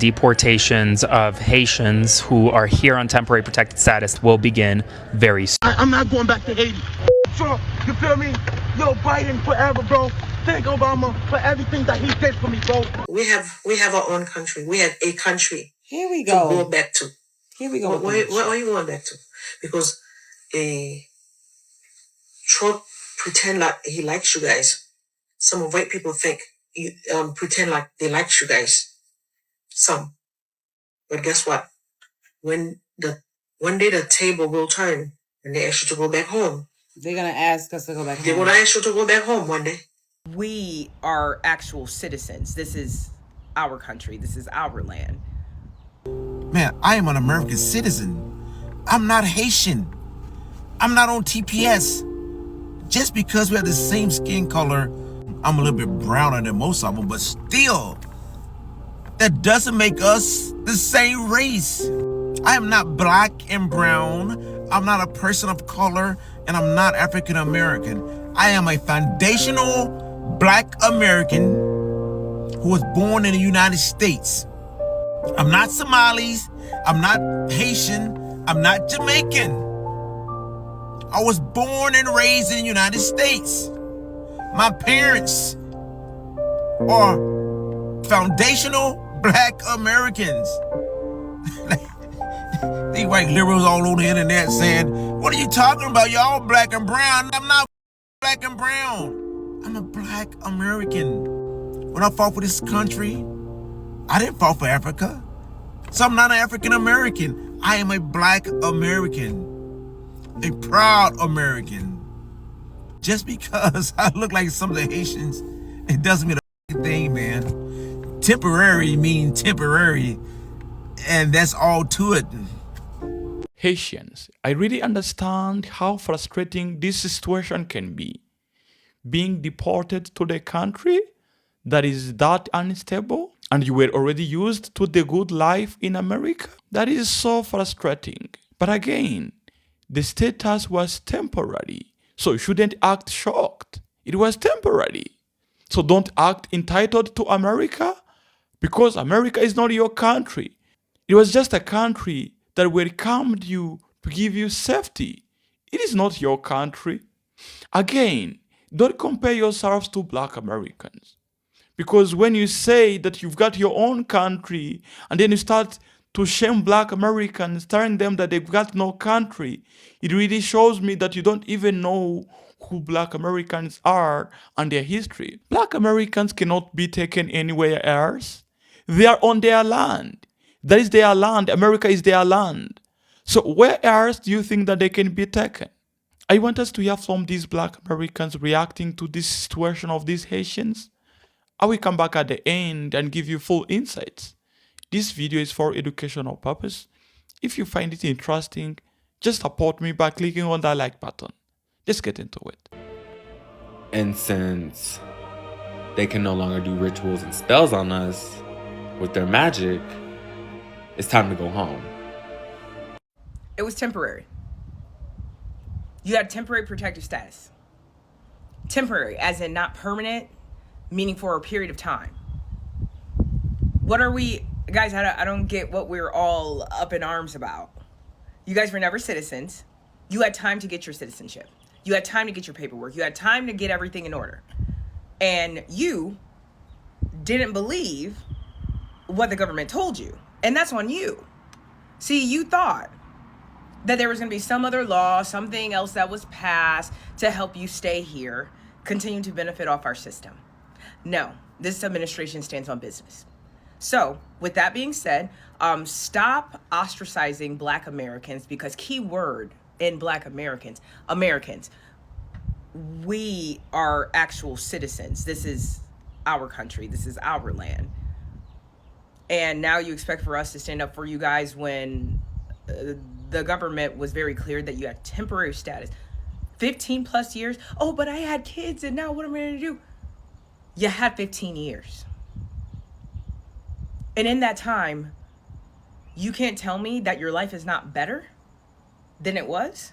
Deportations of Haitians who are here on temporary protected status will begin very soon. I'm not going back to Haiti. Trump, you feel me? Yo, Biden forever, bro. Thank Obama for everything that he did for me, bro. We have our own country. We have a country. Here we go. To go back to. Here we go. Where are you going back to? Because Trump pretend like he likes you guys. Some white people think you pretend like they like you guys. Some, but guess what? One day the table will turn and they ask you to go back home. They're gonna ask us to go back home. They're gonna ask you to go back home one day. We are actual citizens. This is our country. This is our land. Man, I am an American citizen. I'm not Haitian. I'm not on TPS. Just because we have the same skin color, I'm a little bit browner than most of them, but still, that doesn't make us the same race. I am not black and brown. I'm not a person of color, and I'm not African American. I am a foundational black American who was born in the United States. I'm not Somalis. I'm not Haitian. I'm not Jamaican. I was born and raised in the United States. My parents are foundational black Americans. These white liberals all on the internet saying, what are you talking about? Y'all black and brown. I'm not black and brown. I'm a black American. When I fought for this country, I didn't fight for Africa. So I'm not an African American. I am a black American. A proud American. Just because I look like some of the Haitians, it doesn't mean a thing, man. Temporary means temporary, and that's all to it. Haitians, I really understand how frustrating this situation can be. Being deported to the country that is that unstable, and you were already used to the good life in America. That is so frustrating. But again, the status was temporary, so you shouldn't act shocked. It was temporary. So don't act entitled to America, because America is not your country. It was just a country that welcomed you to give you safety. It is not your country. Again, don't compare yourselves to black Americans. Because when you say that you've got your own country and then you start to shame black Americans, telling them that they've got no country, it really shows me that you don't even know who black Americans are and their history. Black Americans cannot be taken anywhere else. They are on their land. That is their land. America is their land. So where else do you think that they can be taken? I want us to hear from these black Americans reacting to this situation of these Haitians. I will come back at the end and give you full insights. This video is for educational purpose. If you find it interesting, just support me by clicking on that like button. Let's get into it. And since they can no longer do rituals and spells on us with their magic, it's time to go home. It was temporary. You had temporary protective status. Temporary, as in not permanent, meaning for a period of time. What are we, guys, I don't get what we're all up in arms about. You guys were never citizens. You had time to get your citizenship. You had time to get your paperwork. You had time to get everything in order. And you didn't believe what the government told you. And that's on you. See, you thought that there was going to be some other law, something else that was passed to help you stay here, continue to benefit off our system. No, this administration stands on business. So with that being said, stop ostracizing black Americans, because key word in black Americans, we are actual citizens. This is our country. This is our land. And now you expect for us to stand up for you guys when the government was very clear that you had temporary status. 15 plus years. Oh, but I had kids and now what am I going to do? You had 15 years. And in that time, you can't tell me that your life is not better than it was?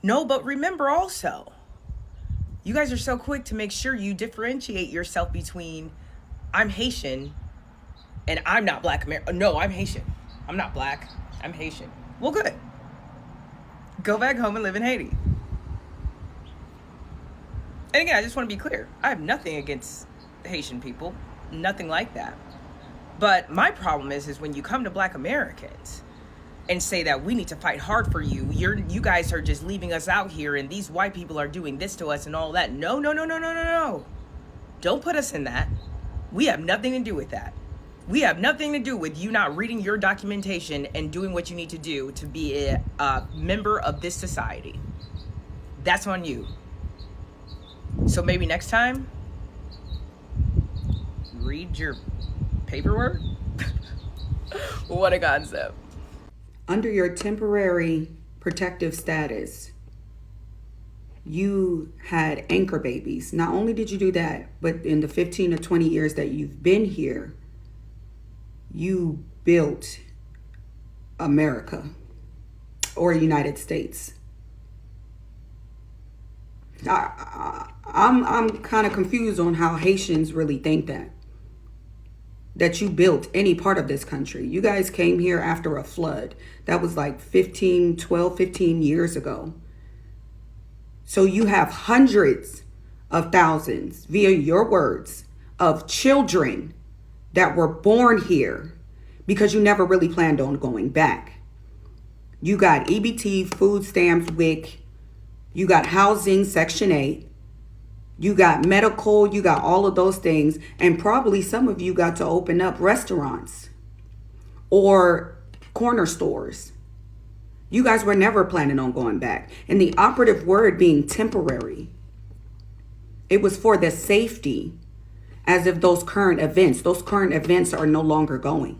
No, but remember also, you guys are so quick to make sure you differentiate yourself between I'm Haitian And I'm not Black American. No, I'm Haitian. I'm not Black. I'm Haitian. Well, good. Go back home and live in Haiti. And again, I just want to be clear. I have nothing against Haitian people. Nothing like that. But my problem is when you come to Black Americans and say that we need to fight hard for you, you guys are just leaving us out here and these white people are doing this to us and all that. No. Don't put us in that. We have nothing to do with that. We have nothing to do with you not reading your documentation and doing what you need to do to be a member of this society. That's on you. So maybe next time, read your paperwork. What a concept. Under your temporary protective status, you had anchor babies. Not only did you do that, but in the 15 or 20 years that you've been here, you built America or United States. I'm kind of confused on how Haitians really think that you built any part of this country. You guys came here after a flood. That was like 15 years ago. So you have hundreds of thousands, via your words, of children that were born here because you never really planned on going back. You got EBT, food stamps, WIC. You got housing, Section 8. You got medical, you got all of those things. And probably some of you got to open up restaurants or corner stores. You guys were never planning on going back. And the operative word being temporary. It was for the safety, as if those current events are no longer going.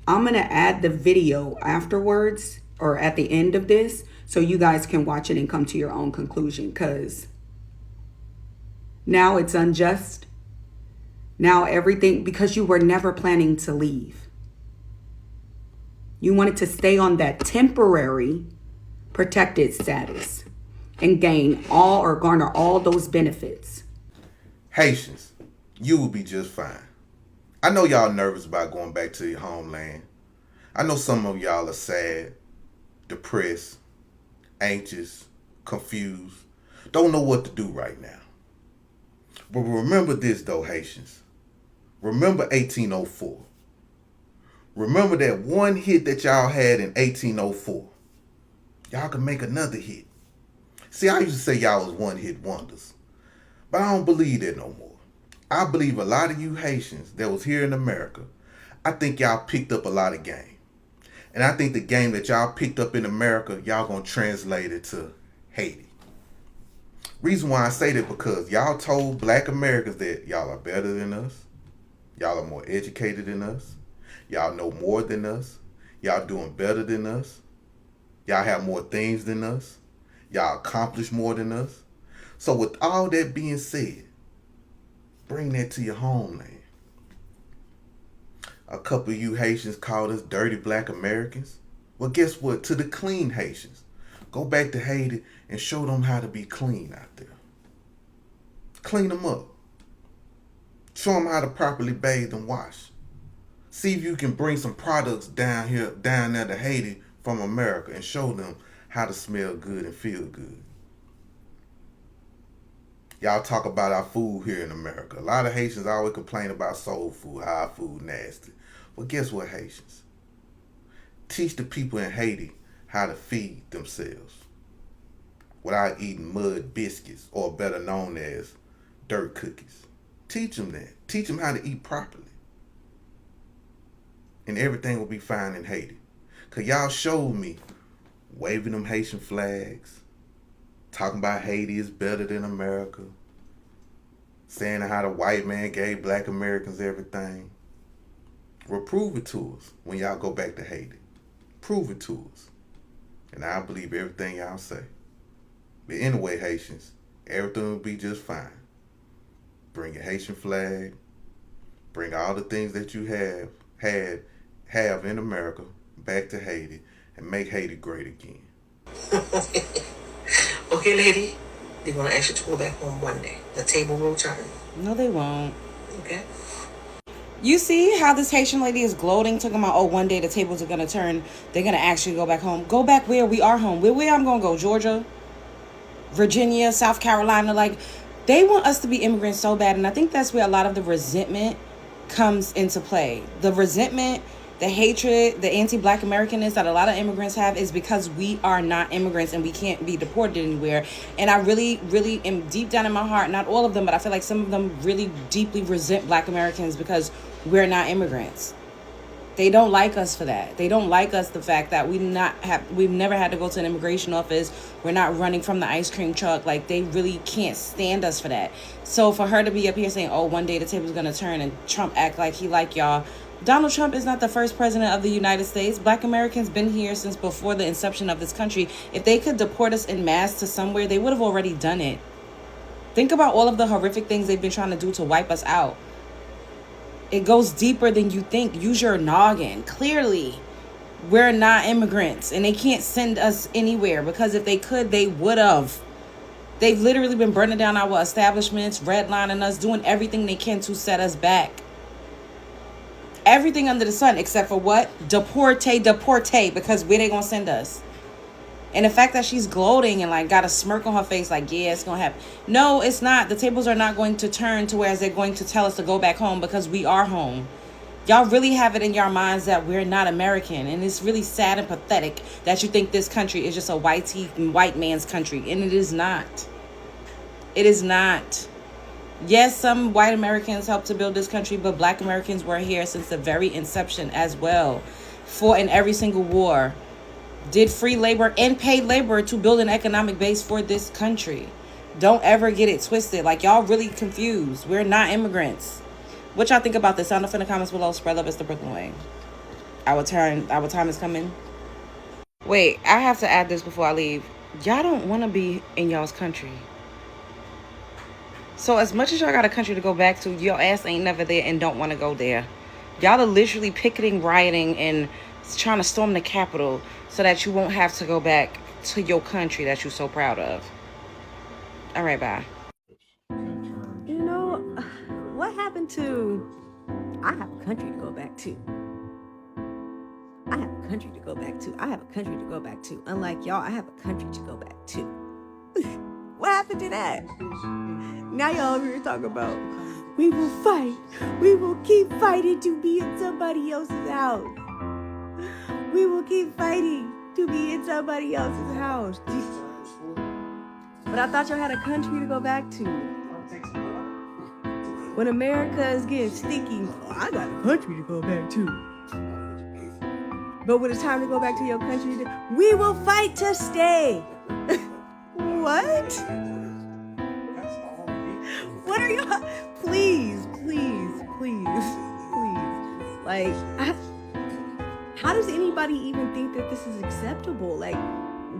I'm going to add the video afterwards or at the end of this so you guys can watch it and come to your own conclusion, because now it's unjust. Now everything, because you were never planning to leave. You wanted to stay on that temporary protected status and gain all or garner all those benefits. Haitians, you will be just fine. I know y'all nervous about going back to your homeland. I know some of y'all are sad, depressed, anxious, confused, don't know what to do right now. But remember this though, Haitians. Remember 1804. Remember that one hit that y'all had in 1804. Y'all can make another hit. See, I used to say y'all was one-hit wonders, but I don't believe that no more. I believe a lot of you Haitians that was here in America, I think y'all picked up a lot of game. And I think the game that y'all picked up in America, y'all gonna translate it to Haiti. Reason why I say that, because y'all told Black Americans that y'all are better than us. Y'all are more educated than us. Y'all know more than us. Y'all doing better than us. Y'all have more things than us. Y'all accomplish more than us. So with all that being said, bring that to your homeland. A couple of you Haitians called us dirty Black Americans. Well, guess what? To the clean Haitians, go back to Haiti and show them how to be clean out there. Clean them up. Show them how to properly bathe and wash. See if you can bring some products down there to Haiti from America and show them how to smell good and feel good. Y'all talk about our food here in America. A lot of Haitians always complain about soul food, how our food nasty. Well, guess what, Haitians? Teach the people in Haiti how to feed themselves without eating mud biscuits, or better known as dirt cookies. Teach them that. Teach them how to eat properly. And everything will be fine in Haiti. Because y'all showed me waving them Haitian flags, talking about Haiti is better than America, saying how the white man gave Black Americans everything. Well, prove it to us when y'all go back to Haiti. Prove it to us. And I'll believe everything y'all say. But anyway, Haitians, everything will be just fine. Bring your Haitian flag. Bring all the things that you have in America back to Haiti and make Haiti great again. Okay, lady, they're going to ask you to go back home one day. The table will turn. No, they won't. Okay? You see how this Haitian lady is gloating, talking about, oh, one day the tables are going to turn. They're going to actually go back home. Go back where? We are home. Where I'm going to go? Georgia? Virginia? South Carolina? Like, they want us to be immigrants so bad. And I think that's where a lot of the resentment comes into play. The resentment, the hatred, the anti-Black Americanness that a lot of immigrants have is because we are not immigrants and we can't be deported anywhere. And I really, really am deep down in my heart, not all of them, but I feel like some of them really deeply resent Black Americans because we're not immigrants. They don't like us for that. They don't like us the fact that we've never had to go to an immigration office. We're not running from the ice cream truck. Like, they really can't stand us for that. So for her to be up here saying, oh, one day the table's gonna turn and Trump act like he like y'all. Donald Trump is not the first president of the United States. Black Americans been here since before the inception of this country. If they could deport us en masse to somewhere, they would have already done it. Think about all of the horrific things they've been trying to do to wipe us out. It goes deeper than you think. Use your noggin. Clearly, we're not immigrants and they can't send us anywhere because if they could, they would have. They've literally been burning down our establishments, redlining us, doing everything they can to set us back. Everything under the sun except for what? Deporte, because where they gonna send us? And the fact that she's gloating and like got a smirk on her face like, yeah, it's gonna happen. No, it's not. The tables are not going to turn to whereas they're going to tell us to go back home because we are home. Y'all really have it in your minds that we're not American. And it's really sad and pathetic that you think this country is just a white man's country. And it is not. It is not. Yes, some white Americans helped to build this country, but Black Americans were here since the very inception as well. Fought in every single war. Did free labor and paid labor to build an economic base for this country. Don't ever get it twisted. Like, y'all really confused. We're not immigrants. What y'all think about this? Sound off in the comments below. Spread love. It's the Brooklyn Way. Our time is coming. Wait, I have to add this before I leave. Y'all don't want to be in y'all's country. So as much as y'all got a country to go back to, your ass ain't never there and don't want to go there. Y'all are literally picketing, rioting, and trying to storm the Capitol so that you won't have to go back to your country that you're so proud of. All right, bye. You know, what happened to, I have a country to go back to. I have a country to go back to. I have a country to go back to. Unlike y'all, I have a country to go back to. What happened to that? Now y'all over here talking about, we will fight. We will keep fighting to be in somebody else's house. We will keep fighting to be in somebody else's house. But I thought y'all had a country to go back to. When America is getting sticky, I got a country to go back to. But when it's time to go back to your country, we will fight to stay. What? What are y'all? Please. Like, how does anybody even think that this is acceptable? Like,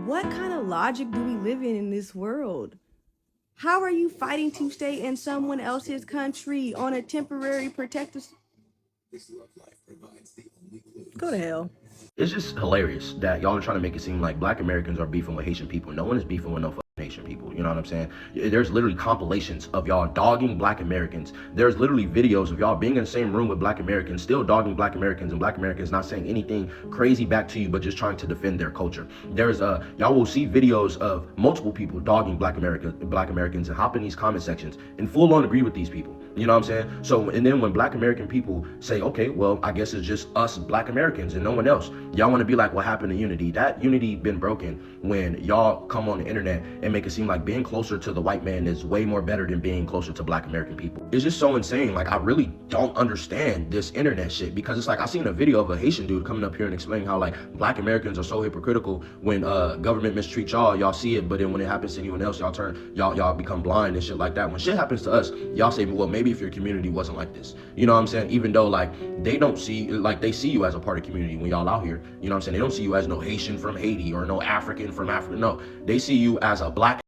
what kind of logic do we live in this world? How are you fighting to stay in someone else's country on a temporary protective? Go to hell. It's just hilarious that y'all are trying to make it seem like Black Americans are beefing with Haitian people. No one is beefing with no fucking Haitian people. You know what I'm saying? There's literally compilations of y'all dogging Black Americans. There's literally videos of y'all being in the same room with Black Americans, still dogging Black Americans, and Black Americans not saying anything crazy back to you, but just trying to defend their culture. There's y'all will see videos of multiple people dogging Black Americans and hop in these comment sections and full on agree with these people. You know what I'm saying? So, and then when Black American people say, okay, well, I guess it's just us Black Americans and no one else, y'all want to be like, what happened to unity? That unity been broken when y'all come on the internet and make it seem like being closer to the white man is way more better than being closer to Black American people. It's just so insane. Like, I really don't understand this internet shit, because it's like, I seen a video of a Haitian dude coming up here and explaining how like Black Americans are so hypocritical. When government mistreat y'all see it, but then when it happens to anyone else, y'all become blind and shit like that. When shit happens to us, y'all say, well, maybe if your community wasn't like this. You know what I'm saying? Even though like they don't see, like they see you as a part of the community when y'all out here. You know what I'm saying? They don't see you as no Haitian from Haiti or no African from Africa. No, they see you as a Black.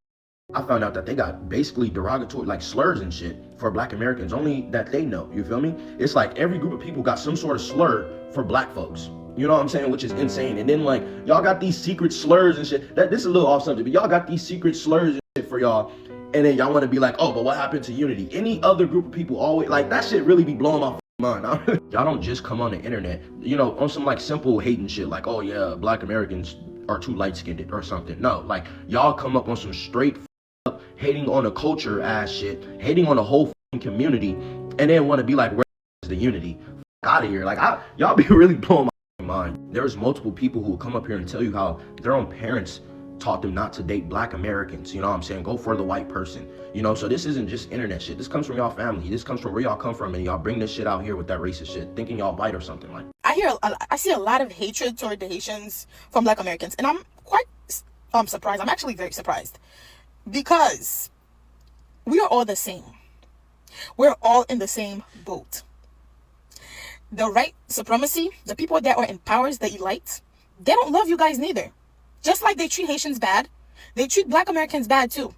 I found out that they got basically derogatory like slurs and shit for Black Americans, only that they know. You feel me? It's like every group of people got some sort of slur for Black folks. You know what I'm saying? Which is insane. And then like y'all got these secret slurs and shit. This is a little off subject, but y'all got these secret slurs and shit for y'all. And then y'all want to be like, oh, but what happened to unity? Any other group of people always like that shit really be blowing my mind. Y'all don't just come on the internet, on some like simple hating shit, like, oh yeah, black Americans are too light skinned or something. No, like y'all come up on some straight up hating on a culture ass shit, hating on the whole community, and then want to be like, where's the unity? Out of here. Like, y'all be really blowing my mind. There's multiple people who will come up here and tell you how their own parents taught them not to date black Americans. You know what I'm saying? Go for the white person. So this isn't just internet shit. This comes from y'all family. This comes from where y'all come from, and y'all bring this shit out here with that racist shit, thinking y'all white or something like. I see a lot of hatred toward the Haitians from black Americans, and I'm quite surprised. I'm actually very surprised, because we are all the same. We're all in the same boat. The white supremacy, the people that are in powers, the elite, they don't love you guys neither. Just like they treat Haitians bad, they treat black Americans bad too.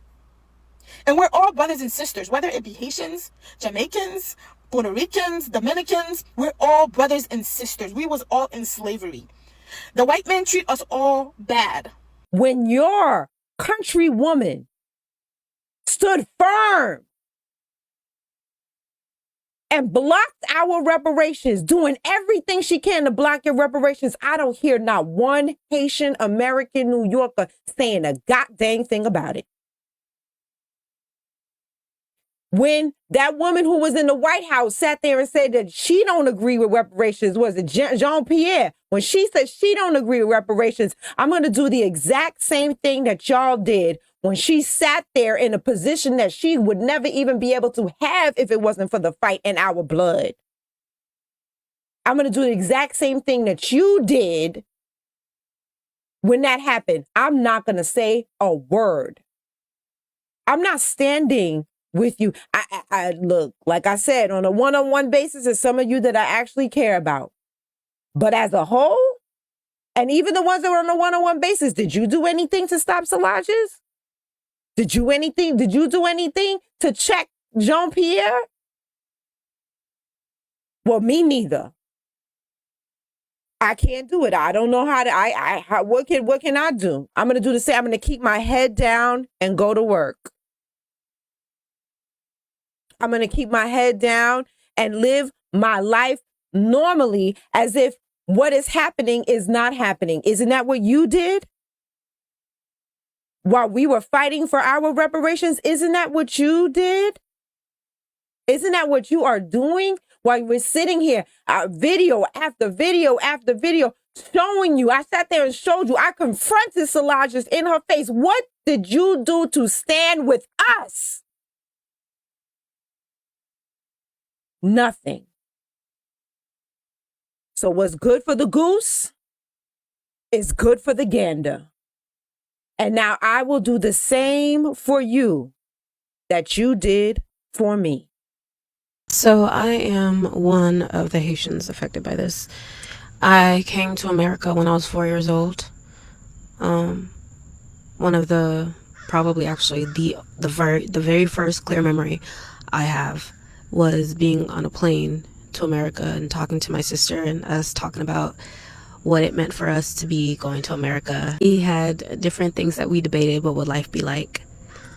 And we're all brothers and sisters, whether it be Haitians, Jamaicans, Puerto Ricans, Dominicans, we're all brothers and sisters. We was all in slavery. The white men treat us all bad. When your countrywoman stood firm and blocked our reparations, doing everything she can to block your reparations, I don't hear not one Haitian American New Yorker saying a goddamn thing about it. When that woman who was in the White House sat there and said that she don't agree with reparations, was it Jean-Pierre? When she said she don't agree with reparations, I'm going to do the exact same thing that y'all did when she sat there in a position that she would never even be able to have if it wasn't for the fight in our blood. I'm going to do the exact same thing that you did when that happened. I'm not going to say a word. I'm not standing with you. I look, like I said, on a one-on-one basis, there's some of you that I actually care about. But as a whole, and even the ones that were on a one-on-one basis, did you do anything to stop Solange's? Did you do anything to check Jean-Pierre? Well, me neither. I can't do it. I don't know how to, what can I do? I'm going to do the same. I'm going to keep my head down and go to work. I'm going to keep my head down and live my life normally as if what is happening is not happening. Isn't that what you did? While we were fighting for our reparations, isn't that what you did? Isn't that what you are doing while we're sitting here, video after video after video, showing you? I sat there and showed you. I confronted Solange in her face. What did you do to stand with us? Nothing. So what's good for the goose is good for the gander. And now I will do the same for you that you did for me. So I am one of the Haitians affected by this. I came to America when I was 4 years old. One of the, probably actually the very first clear memory I have was being on a plane to America and talking to my sister and us talking about what it meant for us to be going to America. We had different things that we debated. What would life be like?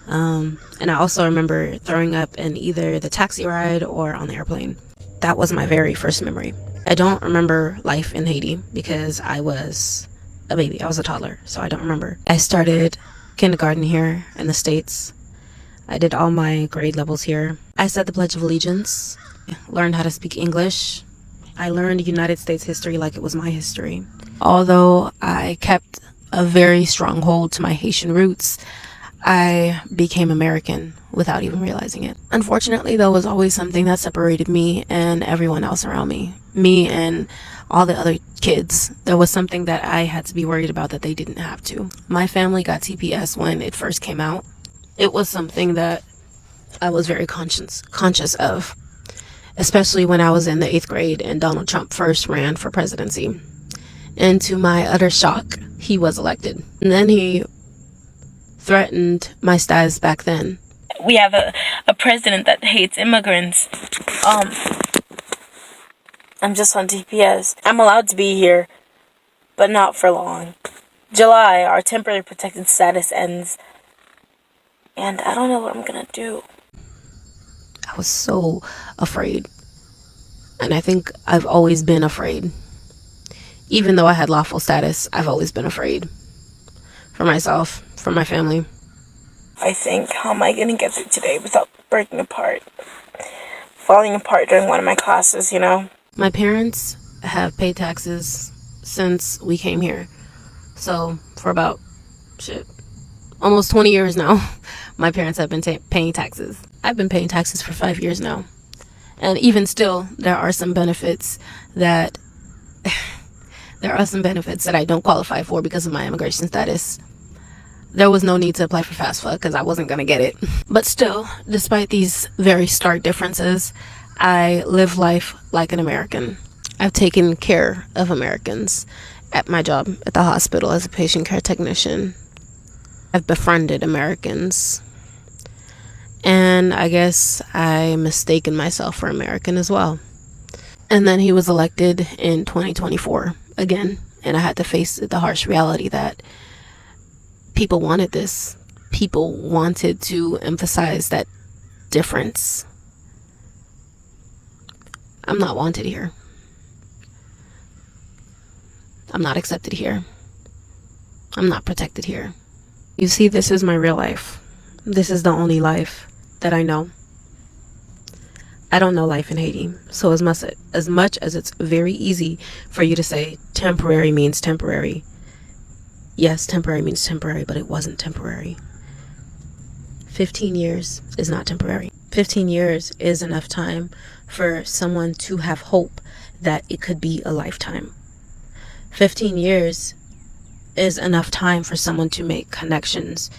And I also remember throwing up in either the taxi ride or on the airplane. That was my very first memory. I don't remember life in Haiti because I was a baby. I was a toddler, so I don't remember. I started kindergarten here in the States. I did all my grade levels here. I said the Pledge of Allegiance, learned how to speak English. I learned United States history like it was my history. Although I kept a very strong hold to my Haitian roots, I became American without even realizing it. Unfortunately, there was always something that separated me and everyone else around me. Me and all the other kids. There was something that I had to be worried about that they didn't have to. My family got TPS when it first came out. It was something that I was very conscious of, especially when I was in the 8th grade and Donald Trump first ran for presidency. And to my utter shock, he was elected. And then he threatened my status back then. We have a president that hates immigrants. I'm just on TPS. I'm allowed to be here, but not for long. July, our temporary protected status ends, and I don't know what I'm gonna do. I was so afraid. And I think I've always been afraid. Even though I had lawful status, I've always been afraid. For myself, for my family. I think, how am I going to get through today without breaking apart? Falling apart during one of my classes, you know? My parents have paid taxes since we came here. So, for about, almost 20 years now, my parents have been paying taxes. I've been paying taxes for 5 years now. And even still, there are some benefits that I don't qualify for because of my immigration status. There was no need to apply for FAFSA because I wasn't going to get it. But still, despite these very stark differences, I live life like an American. I've taken care of Americans at my job at the hospital as a patient care technician. I've befriended Americans. And I guess I mistaken myself for American as well. And then he was elected in 2024 again. And I had to face the harsh reality that people wanted this. People wanted to emphasize that difference. I'm not wanted here. I'm not accepted here. I'm not protected here. You see, this is my real life. This is the only life that I know. I don't know life in Haiti. So as much as it's very easy for you to say temporary means temporary. Yes, temporary means temporary, but it wasn't temporary. 15 years is not temporary. 15 years is enough time for someone to have hope that it could be a lifetime. 15 years is enough time for someone to make connections,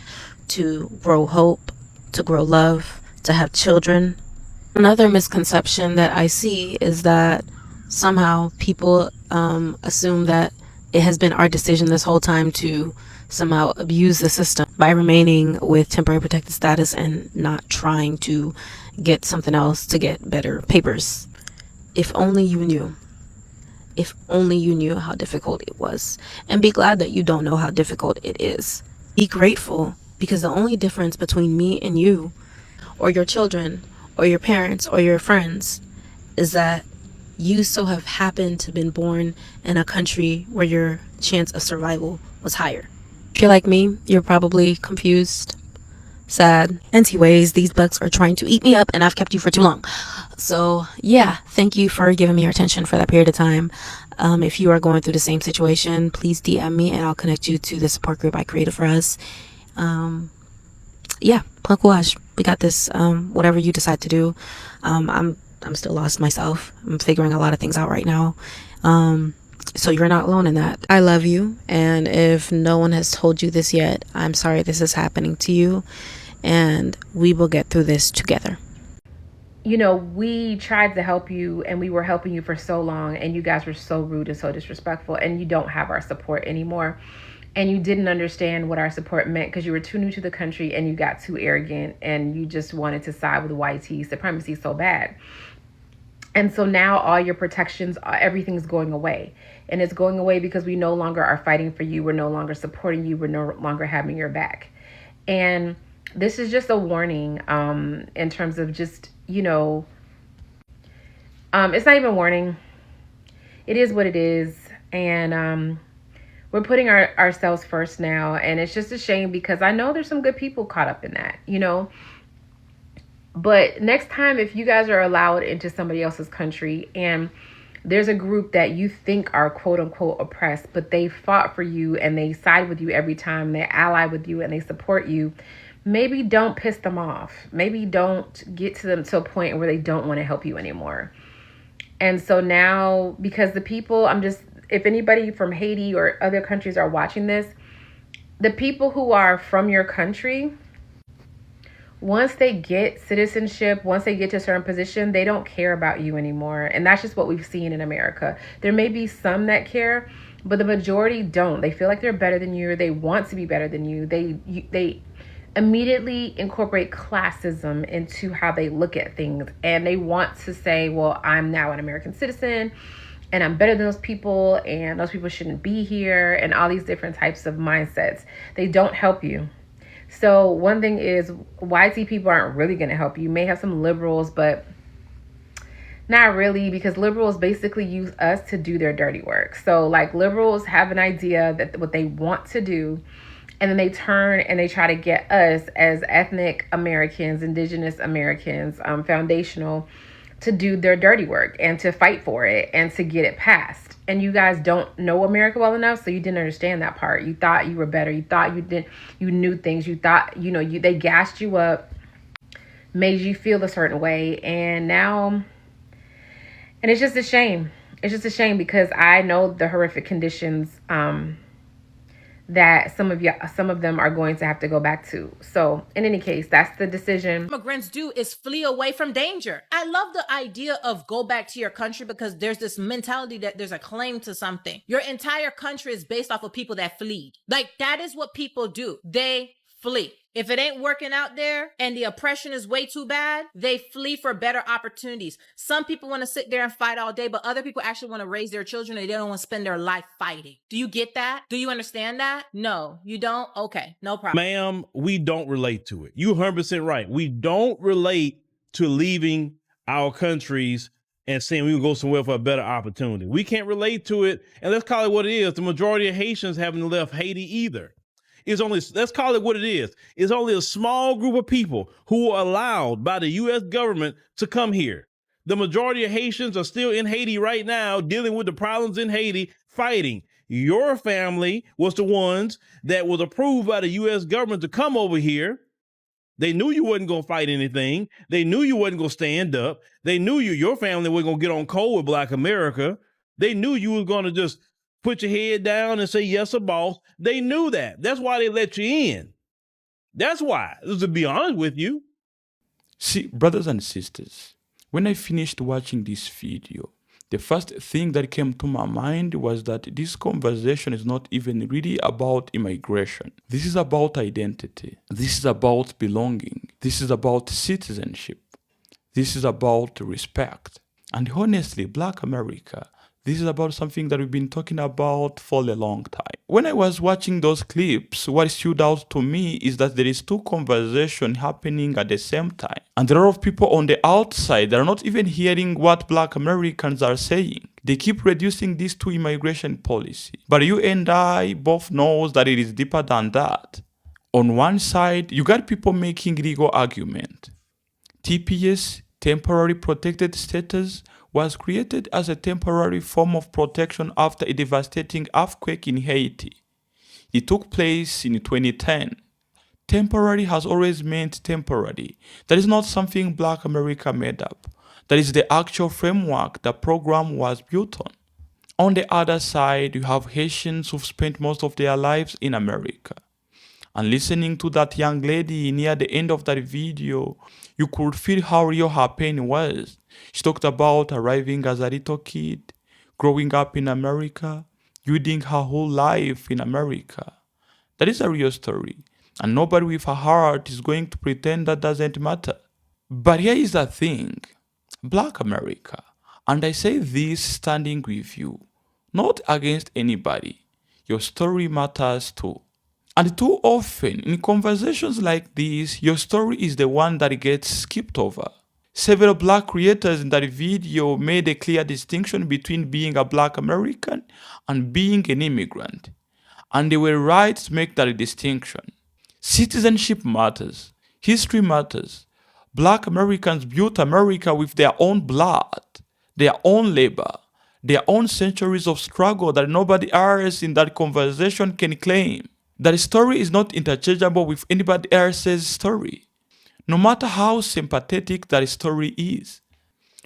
to grow hope, to grow love, to have children. Another misconception that I see is that somehow people assume that it has been our decision this whole time to somehow abuse the system by remaining with temporary protected status and not trying to get something else to get better papers. If only you knew. If only you knew how difficult it was. And be glad that you don't know how difficult it is. Be grateful, because the only difference between me and you, or your children, or your parents, or your friends, is that you so have happened to been born in a country where your chance of survival was higher. If you're like me, you're probably confused, sad. Anyways, these bugs are trying to eat me up and I've kept you for too long. So yeah, thank you for giving me your attention for that period of time. If you are going through the same situation, please DM me and I'll connect you to the support group I created for us. Yeah, plan courage. We got this. Whatever you decide to do. I'm still lost myself. I'm figuring a lot of things out right now. So you're not alone in that. I love you. And if no one has told you this yet, I'm sorry this is happening to you. And we will get through this together. You know, we tried to help you and we were helping you for so long, and you guys were so rude and so disrespectful, and you don't have our support anymore. And you didn't understand what our support meant because you were too new to the country and you got too arrogant and you just wanted to side with white supremacy so bad. And so now all your protections, everything's going away. And it's going away because we no longer are fighting for you. We're no longer supporting you. We're no longer having your back. And this is just a warning in terms of just, you know, it's not even a warning. It is what it is. And we're putting ourselves first now. And it's just a shame because I know there's some good people caught up in that, you know. But next time, if you guys are allowed into somebody else's country and there's a group that you think are quote unquote oppressed, but they fought for you and they side with you every time, they ally with you and they support you, maybe don't piss them off. Maybe don't get to them to a point where they don't want to help you anymore. And so now, because the people, if anybody from Haiti or other countries are watching this, the people who are from your country, once they get citizenship, once they get to a certain position, they don't care about you anymore. And that's just what we've seen in America. There may be some that care, but the majority don't. They feel like they're better than you, or they want to be better than you. They immediately incorporate classism into how they look at things. And they want to say, well, I'm now an American citizen and I'm better than those people, and those people shouldn't be here, and all these different types of mindsets. They don't help you. So one thing is, YT people aren't really going to help you. You may have some liberals, but Not really, because liberals basically use us to do their dirty work. So, like, liberals have an idea that what they want to do, and then they turn and they try to get us as ethnic Americans, indigenous Americans, foundational, to do their dirty work and to fight for it and to get it passed. And you guys don't know America well enough, so you didn't understand that part. You thought you were better. You thought you knew things. You thought, they gassed you up, made you feel a certain way, and now. And it's just a shame. It's just a shame because I know the horrific conditions that some of them are going to have to go back to. So in any case, that's the decision. Immigrants do is flee away from danger. I love the idea of go back to your country because there's this mentality that there's a claim to something. Your entire country is based off of people that fleed. Like, that is what people do. They flee. If it ain't working out there and the oppression is way too bad, they flee for better opportunities. Some people want to sit there and fight all day, but other people actually want to raise their children and they don't want to spend their life fighting. Do you get that? Do you understand that? No, you don't? Okay, no problem. Ma'am, we don't relate to it. You're 100% right. We don't relate to leaving our countries and saying we will go somewhere for a better opportunity. We can't relate to it. And let's call it what it is. The majority of Haitians haven't left Haiti either. Let's call it what it is. It's only a small group of people who are allowed by the U.S. government to come here. The majority of Haitians are still in Haiti right now, dealing with the problems in Haiti, fighting. Your family was the ones that was approved by the U.S. government to come over here. They knew you wasn't going to fight anything. They knew you wasn't going to stand up. They knew your family wasn't going to get on cold with Black America. They knew you was going to just put your head down and say, yes, a boss. They knew that. That's why they let you in. That's why, to be honest with you. See, brothers and sisters, when I finished watching this video, the first thing that came to my mind was that this conversation is not even really about immigration. This is about identity. This is about belonging. This is about citizenship. This is about respect. And honestly, Black America, this is about something that we've been talking about for a long time. When I was watching those clips, what stood out to me is that there is two conversations happening at the same time. And there are a lot of people on the outside that are not even hearing what Black Americans are saying. They keep reducing this to immigration policy. But you and I both know that it is deeper than that. On one side, you got people making legal argument. TPS, temporary protected status, was created as a temporary form of protection after a devastating earthquake in Haiti. It took place in 2010. Temporary has always meant temporary. That is not something Black America made up. That is the actual framework the program was built on. On the other side, you have Haitians who've spent most of their lives in America. And listening to that young lady near the end of that video, you could feel how real her pain was. She talked about arriving as a little kid, growing up in America, building her whole life in America. That is a real story, and nobody with a heart is going to pretend that doesn't matter. But here is the thing, Black America, and I say this standing with you, not against anybody. Your story matters too. And too often, in conversations like this, your story is the one that gets skipped over. Several Black creators in that video made a clear distinction between being a Black American and being an immigrant. And they were right to make that distinction. Citizenship matters. History matters. Black Americans built America with their own blood, their own labor, their own centuries of struggle that nobody else in that conversation can claim. That story is not interchangeable with anybody else's story, no matter how sympathetic that story is.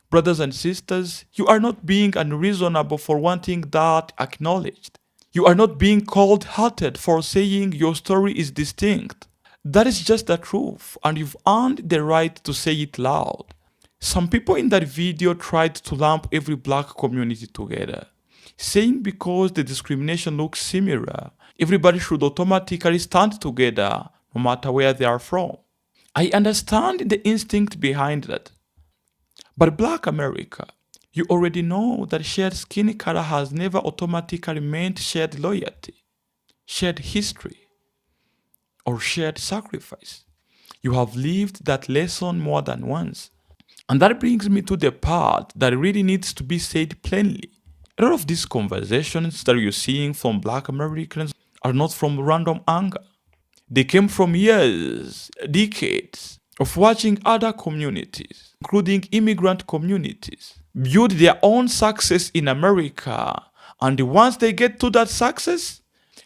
Brothers and sisters, you are not being unreasonable for wanting that acknowledged. You are not being cold-hearted for saying your story is distinct. That is just the truth, and you've earned the right to say it loud. Some people in that video tried to lump every Black community together, saying because the discrimination looks similar, everybody should automatically stand together no matter where they are from. I understand the instinct behind that. But Black America, you already know that shared skin color has never automatically meant shared loyalty, shared history, or shared sacrifice. You have lived that lesson more than once. And that brings me to the part that really needs to be said plainly. A lot of these conversations that you're seeing from black Americans are not from random anger. They came from years, decades of watching other communities, including immigrant communities, build their own success in America. And once they get to that success,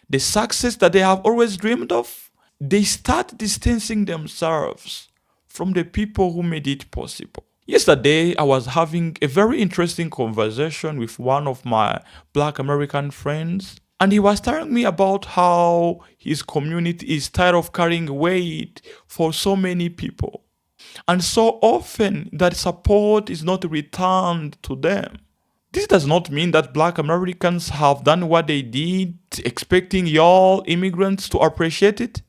the success that they have always dreamed of, they start distancing themselves from the people who made it possible. Yesterday, I was having a very interesting conversation with one of my black American friends, and he was telling me about how his community is tired of carrying weight for so many people. And so often that support is not returned to them. This does not mean that black Americans have done what they did, expecting y'all immigrants to appreciate it.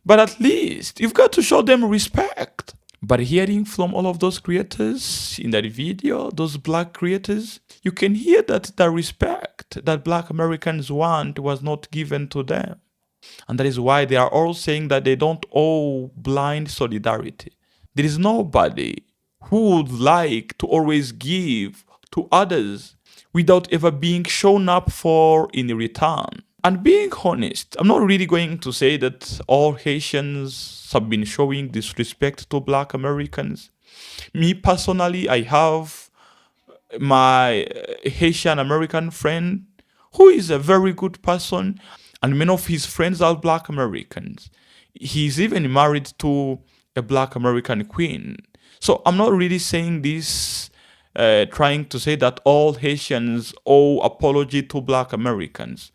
But at least you've got to show them respect. But hearing from all of those creators in that video, those black creators, you can hear that the respect that black Americans want was not given to them. And that is why they are all saying that they don't owe blind solidarity. There is nobody who would like to always give to others without ever being shown up for in return. And being honest, I'm not really going to say that all Haitians have been showing disrespect to black Americans. Me personally, I have my Haitian American friend who is a very good person, and many of his friends are black Americans. He's even married to a black American queen. So I'm not really saying this trying to say that all Haitians owe apology to black Americans.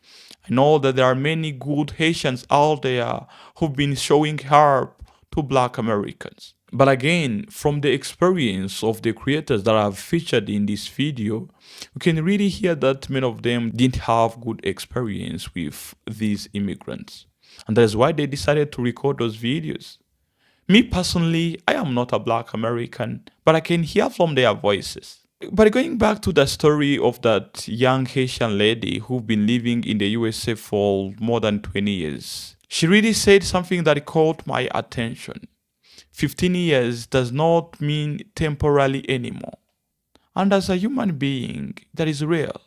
I know that there are many good Haitians out there who've been showing help to black Americans. But again, from the experience of the creators that I've featured in this video, you can really hear that many of them didn't have good experience with these immigrants. And that's why they decided to record those videos. Me personally, I am not a black American, but I can hear from their voices. But going back to the story of that young Haitian lady who's been living in the USA for more than 20 years, she really said something that caught my attention. 15 years does not mean temporarily anymore. And as a human being, that is real.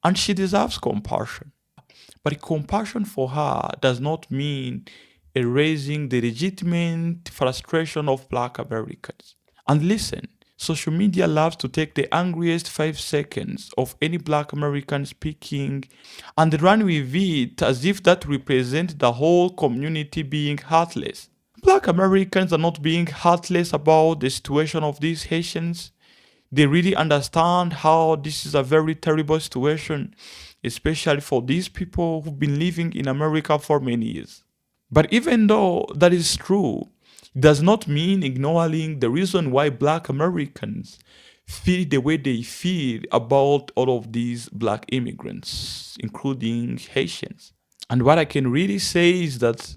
And she deserves compassion. But compassion for her does not mean erasing the legitimate frustration of black Americans. And listen, social media loves to take the angriest 5 seconds of any black American speaking and run with it as if that represents the whole community being heartless. Black Americans are not being heartless about the situation of these Haitians. They really understand how this is a very terrible situation, especially for these people who've been living in America for many years. But even though that is true, it does not mean ignoring the reason why black Americans feel the way they feel about all of these black immigrants, including Haitians. And what I can really say is that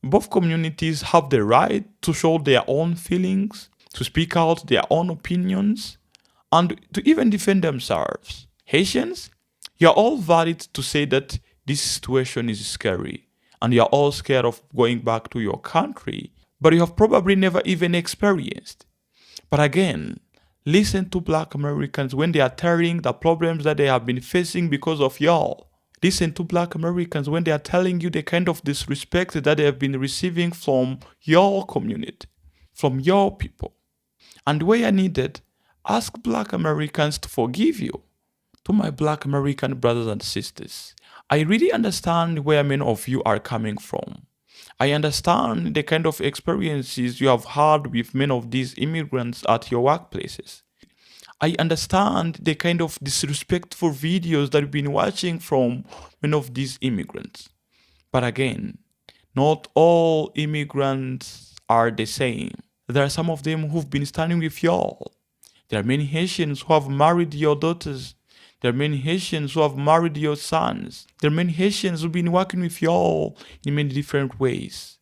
both communities have the right to show their own feelings, to speak out their own opinions, and to even defend themselves. Haitians, you're all valid to say that this situation is scary, and you're all scared of going back to your country, but you have probably never even experienced. But again, listen to black Americans when they are telling the problems that they have been facing because of y'all. Listen to black Americans when they are telling you the kind of disrespect that they have been receiving from your community, from your people. And where needed, ask black Americans to forgive you. To my black American brothers and sisters, I really understand where many of you are coming from. I understand the kind of experiences you have had with many of these immigrants at your workplaces. I understand the kind of disrespectful videos that you've been watching from many of these immigrants. But again, not all immigrants are the same. There are some of them who've been standing with y'all. There are many Haitians who have married your daughters. There are many Haitians who have married your sons. There are many Haitians who've been working with y'all in many different ways.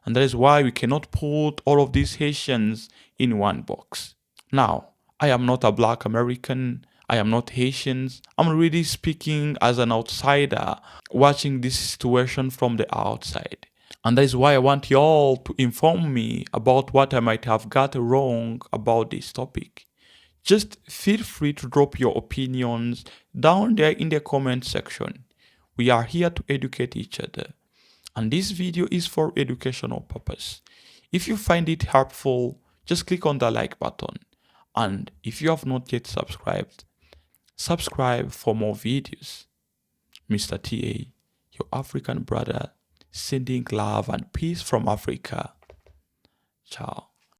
And that is why we cannot put all of these Haitians in one box. Now, I am not a black American. I am not Haitian. I'm really speaking as an outsider, watching this situation from the outside. And that is why I want y'all to inform me about what I might have got wrong about this topic. Just feel free to drop your opinions down there in the comment section. We are here to educate each other. And this video is for educational purpose. If you find it helpful, just click on the like button. And if you have not yet subscribed, subscribe for more videos. Mr. TA, your African brother, sending love and peace from Africa. Ciao.